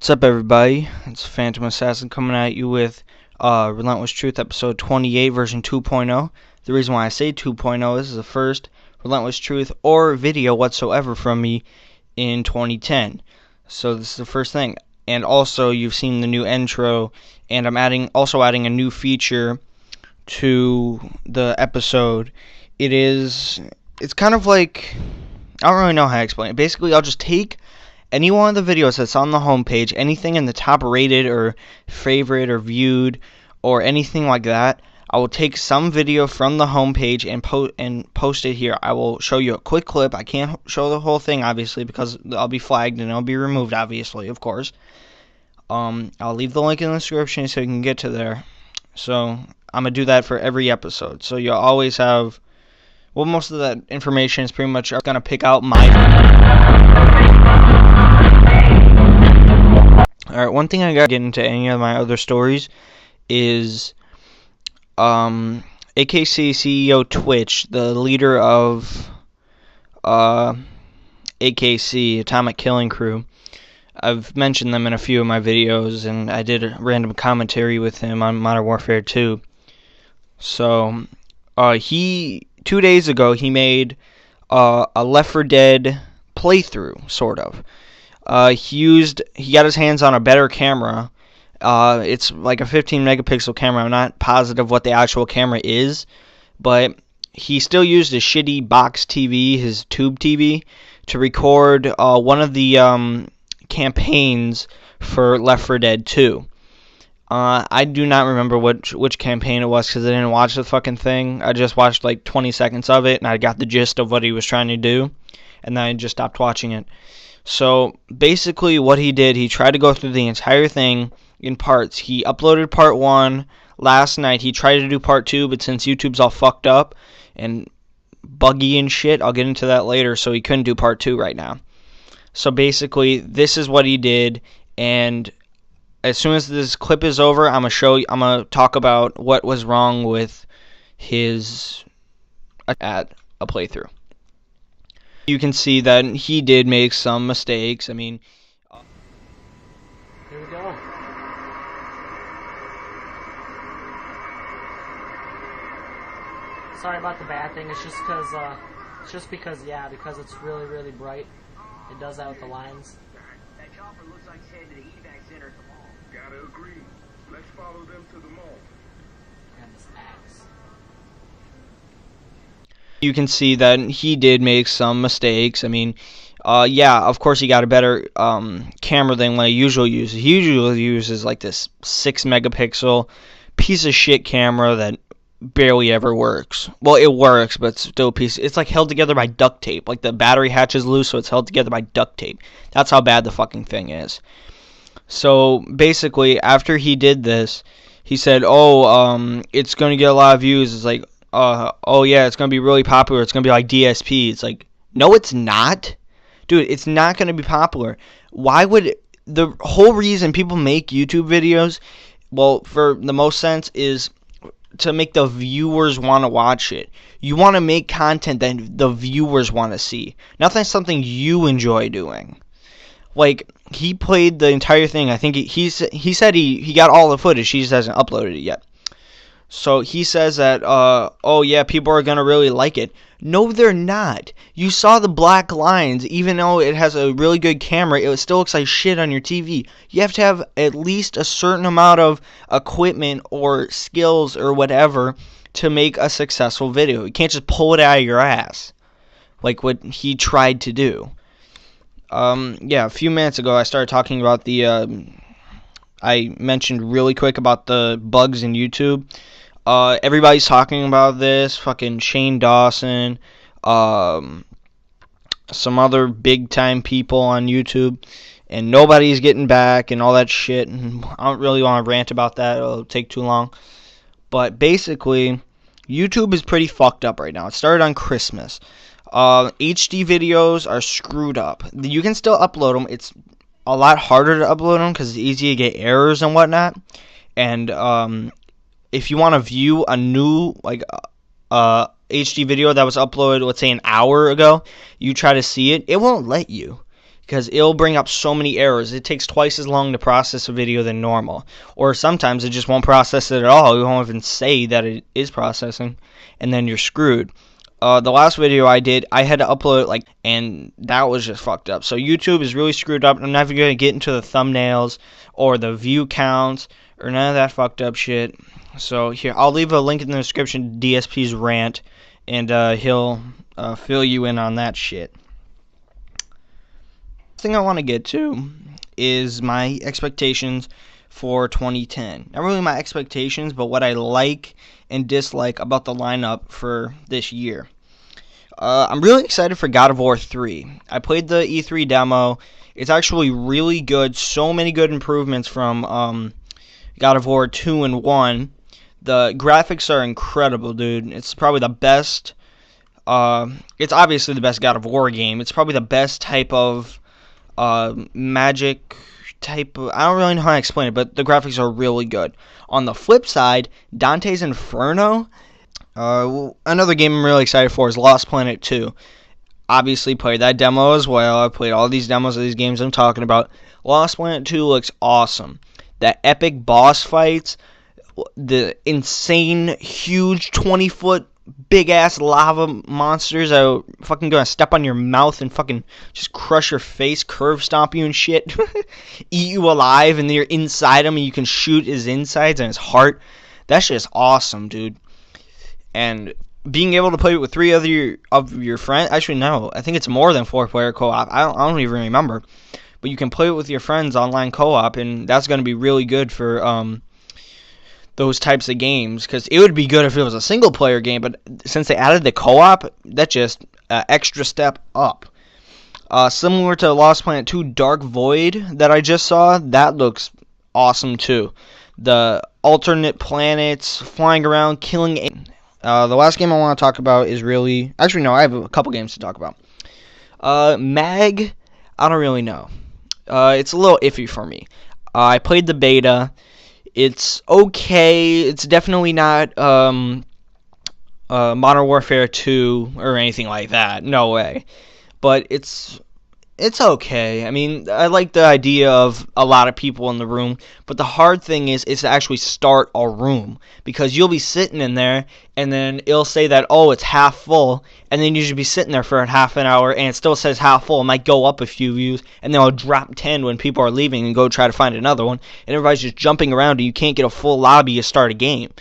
What's up, everybody? It's Phantom Assassin coming at you with Relentless Truth, episode 28, version 2.0. The reason why I say 2.0 is the first Relentless Truth or video whatsoever from me in 2010. So this is the first thing. And also, you've seen the new intro, and I'm also adding a new feature to the episode. It's kind of like, I don't really know how to explain it. Basically, I'll just take any one of the videos that's on the homepage, anything in the top rated or favorite or viewed or anything like that, I will take some video from the homepage and post it here. I will show you a quick clip. I can't show the whole thing, obviously, because I'll be flagged and it'll be removed, obviously, of course. I'll leave the link in the description so you can get to there. So I'm going to do that for every episode. So you'll always have, well, most of that information is pretty much going to pick out my... Alright, one thing I gotta get into any of my other stories is AKC CEO Twitch, the leader of AKC, Atomic Killing Crew. I've mentioned them in a few of my videos, and I did a random commentary with him on Modern Warfare 2. So, 2 days ago, he made a Left 4 Dead playthrough, sort of. He got his hands on a better camera. It's like a 15 megapixel camera. I'm not positive what the actual camera is, but he still used his shitty box TV, his tube TV, to record one of the campaigns for Left 4 Dead 2. I do not remember which campaign it was because I didn't watch the fucking thing. I just watched like 20 seconds of it, and I got the gist of what he was trying to do, and then I just stopped watching it. So basically what he did, he tried to go through the entire thing in parts. He uploaded part 1 last night. He tried to do part 2, but since YouTube's all fucked up and buggy and shit, I'll get into that later, so he couldn't do part 2 right now. So basically, this is what he did, and as soon as this clip is over, I'm gonna talk about what was wrong with his at a playthrough. You can see that he did make some mistakes. I mean, here we go. Sorry about the bad thing. It's just because because it's really, really bright. It does that with the lines. That chopper looks like it's headed to the evac center at the mall. Gotta agree. Let's follow them to the mall. And this axe. You can see that he did make some mistakes. I mean, of course he got a better camera than what he usually uses. He usually uses like this 6 megapixel piece of shit camera that barely ever works. Well, it works, but it's still a piece. It's like held together by duct tape. Like the battery hatch is loose, so it's held together by duct tape. That's how bad the fucking thing is. So basically, after he did this, he said, it's going to get a lot of views. It's like, oh yeah, it's going to be really popular. It's going to be like DSP. It's like, no, it's not. Dude, it's not going to be popular. Why would... The whole reason people make YouTube videos, well, for the most sense, is to make the viewers want to watch it. You want to make content that the viewers want to see. Not something you enjoy doing. Like, he played the entire thing. I think he said he got all the footage. He just hasn't uploaded it yet. So he says that, oh yeah, people are going to really like it. No, they're not. You saw the black lines. Even though it has a really good camera, it still looks like shit on your TV. You have to have at least a certain amount of equipment or skills or whatever to make a successful video. You can't just pull it out of your ass like what he tried to do. A few minutes ago I started talking about I mentioned really quick about the bugs in YouTube. Everybody's talking about this. Fucking Shane Dawson, some other big time people on YouTube, and nobody's getting back and all that shit. And I don't really want to rant about that. It'll take too long. But basically, YouTube is pretty fucked up right now. It started on Christmas. HD videos are screwed up. You can still upload them. It's a lot harder to upload them because it's easy to get errors and whatnot. And if you want to view a new HD video that was uploaded, let's say an hour ago, you try to see it, it won't let you. because it'll bring up so many errors. It takes twice as long to process a video than normal. Or sometimes it just won't process it at all. It won't even say that it is processing, and then you're screwed. The last video I did, I had to upload and that was just fucked up. So YouTube is really screwed up. I'm never going to get into the thumbnails or the view counts or none of that fucked up shit. So here, I'll leave a link in the description to DSP's rant, and he'll fill you in on that shit. Thing I want to get to is my expectations for 2010. Not really my expectations, but what I like and dislike about the lineup for this year. I'm really excited for God of War 3. I played the E3 demo. It's actually really good. So many good improvements from God of War 2 and 1. The graphics are incredible, dude. It's probably the best. It's obviously the best God of War game. It's probably the best type of magic type of, I don't really know how to explain it, but the graphics are really good. On the flip side, Dante's Inferno, another game I'm really excited for is Lost Planet 2. Obviously played that demo as well. I played all these demos of these games I'm talking about. Lost Planet 2 looks awesome. The epic boss fights, the insane huge 20-foot big ass lava monsters that are fucking gonna step on your mouth and fucking just crush your face, curve stomp you and shit, eat you alive, and then you're inside him and you can shoot his insides and his heart. That's just awesome, dude. And being able to play it with 3 other of your friends, actually no, I think it's more than 4-player co-op. I don't even remember, but you can play it with your friends online co-op, and that's gonna be really good for those types of games, because it would be good if it was a single player game, but since they added the co-op, that's just extra step up. Similar to Lost Planet 2 Dark Void that I just saw, that looks awesome too. The alternate planets, flying around, killing. The last game I want to talk about is really, actually no, I have a couple games to talk about. Mag, I don't really know. It's a little iffy for me. I played the beta. It's okay. It's definitely not Modern Warfare 2 or anything like that. No way. But it's okay. I mean, I like the idea of a lot of people in the room, but the hard thing is to actually start a room, because you'll be sitting in there and then it'll say that, oh, it's half full, and then you should be sitting there for a half an hour and it still says half full. It might go up a few views and then it'll drop 10 when people are leaving and go try to find another one, and everybody's just jumping around and you can't get a full lobby to start a game.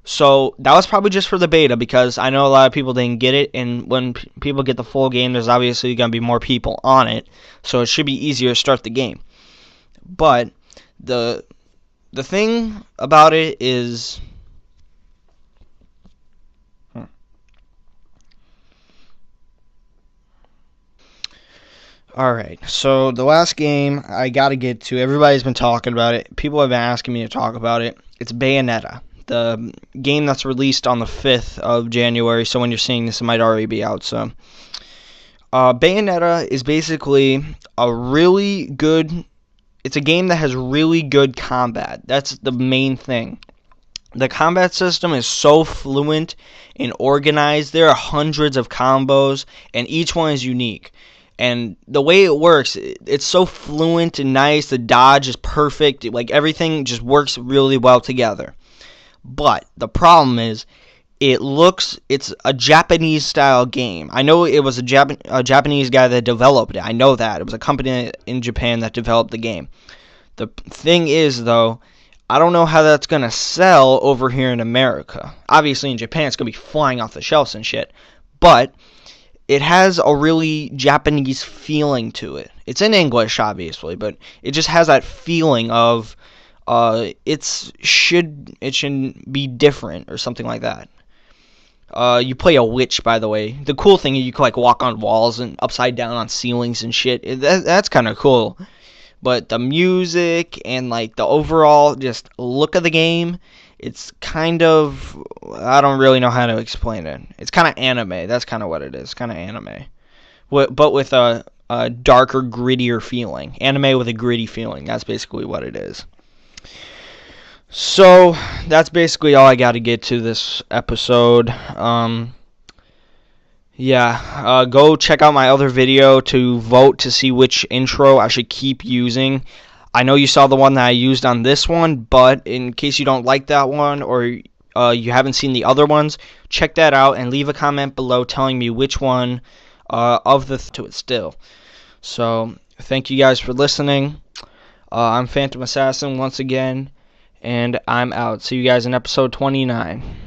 So that was probably just for the beta, because I know a lot of people didn't get it, and when people get the full game, there's obviously going to be more people on it, so it should be easier to start the game. But the thing about it is, alright, so the last game I got to get to, everybody's been talking about it, people have been asking me to talk about it. It's Bayonetta, the game that's released on the 5th of January, so when you're seeing this, it might already be out. So Bayonetta is basically a really good, it's a game that has really good combat. That's the main thing. The combat system is so fluent and organized. There are hundreds of combos, and each one is unique. And the way it works, it's so fluent and nice. The dodge is perfect. Like, everything just works really well together. But the problem is, it's a Japanese style game. I know it was a Japanese guy that developed it. I know that. It was a company in Japan that developed the game. The thing is, though, I don't know how that's going to sell over here in America. Obviously, in Japan, it's going to be flying off the shelves and shit. But it has a really Japanese feeling to it. It's in English, obviously, but it just has that feeling of it should be different or something like that. You play a witch, by the way. The cool thing is you can like walk on walls and upside down on ceilings and shit. That's kind of cool. But the music and like the overall just look of the game, it's kind of, I don't really know how to explain it. It's kind of anime. That's kind of what it is. Kind of anime, but with a darker, grittier feeling. Anime with a gritty feeling. That's basically what it is. So that's basically all I got to get to this episode. Yeah, go check out my other video to vote to see which intro I should keep using. I know you saw the one that I used on this one, but in case you don't like that one or you haven't seen the other ones, check that out and leave a comment below telling me which one of the to it still. So, thank you guys for listening. I'm Phantom Assassin once again, and I'm out. See you guys in episode 29.